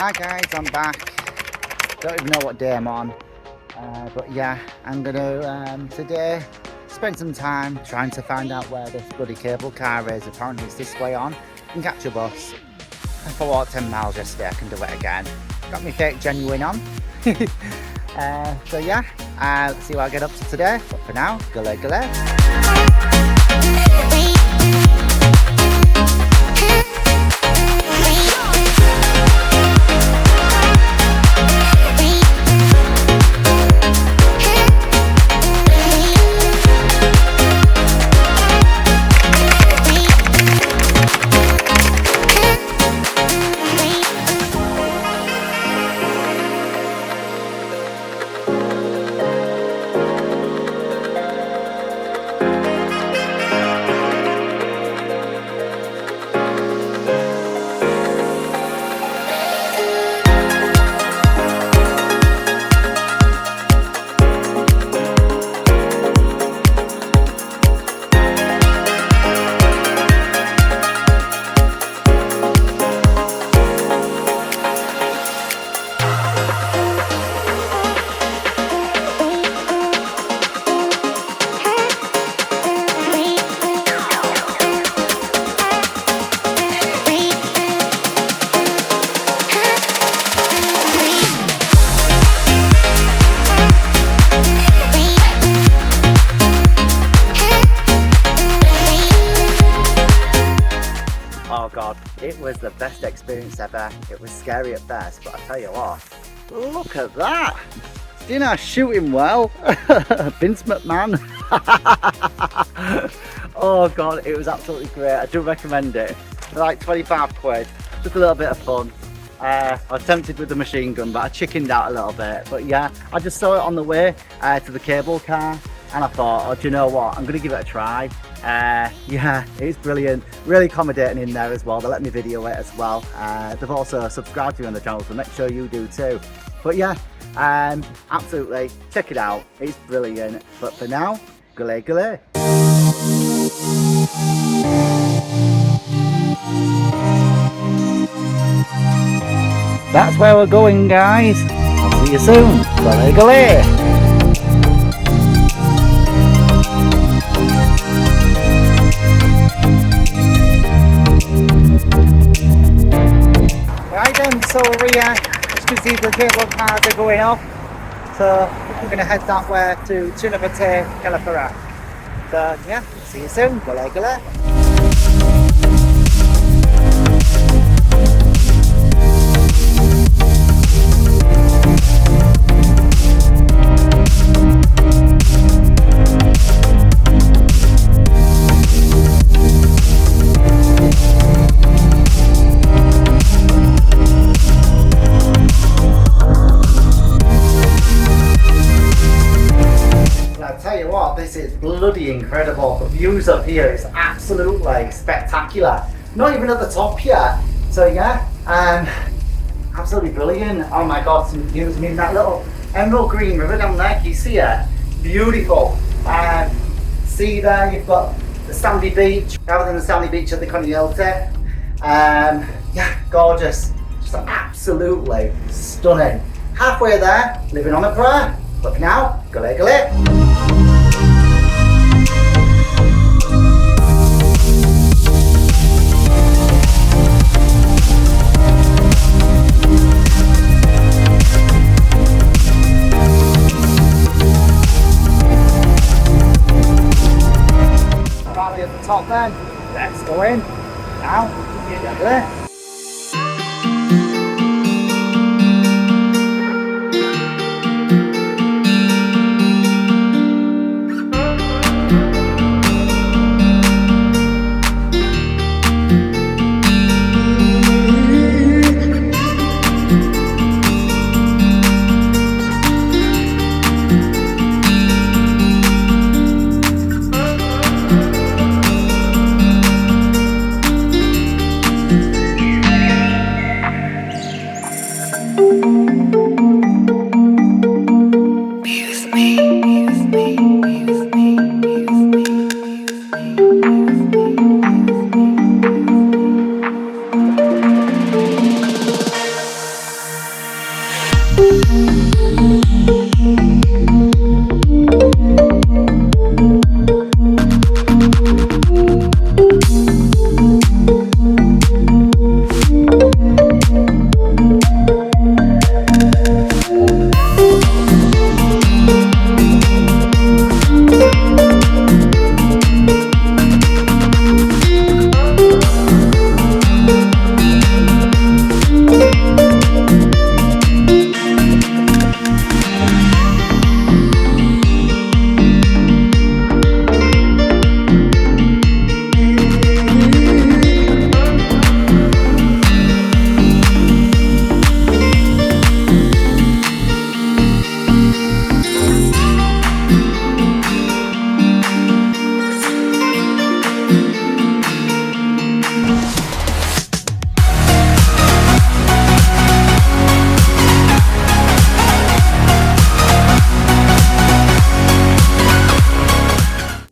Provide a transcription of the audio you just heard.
Hi guys, I'm back. Don't even know what day I'm on, but yeah, I'm gonna today spend some time trying to find out where this bloody cable car is. Apparently it's this way on. I can catch a bus. If I walk 10 miles yesterday, I can do it again. Got my fake genuine on. So yeah, let's see what I get up to today. But for now, g'lay g'lay. Oh god, it was the best experience ever. It was scary at first, but I tell you what, look at that! Didn't I shoot him well? Vince McMahon. Oh god, it was absolutely great. I do recommend it. For like 25 quid, just a little bit of fun. I was tempted with the machine gun, but I chickened out a little bit. But yeah, I just saw it on the way to the cable car, and I thought, oh, do you know what? I'm going to give it a try. Yeah, it's brilliant. Really accommodating in there as well. They let me video it as well. They've also subscribed to me on the channel, so make sure you do too. But yeah, absolutely, check it out. It's brilliant. But for now, g'lay g'lay. That's where we're going, guys. I'll see you soon. G'lay g'lay. So we just can see the cable cars are going off, so we're going to head that way to Tunapate, Calipara. So yeah, see you soon. G'lay g'lay. This is bloody incredible. The views up here is absolutely spectacular. Not even at the top yet. So yeah, absolutely brilliant. Oh my god, some views. I mean, that little emerald green river down there, can you see it? Beautiful. See there, you've got the sandy beach, rather than the sandy beach at the Coniote. Yeah, gorgeous. Just absolutely stunning. Halfway there, living on a prayer. But for now, g'lay g'lay. At the top then, let's go in now. Get there.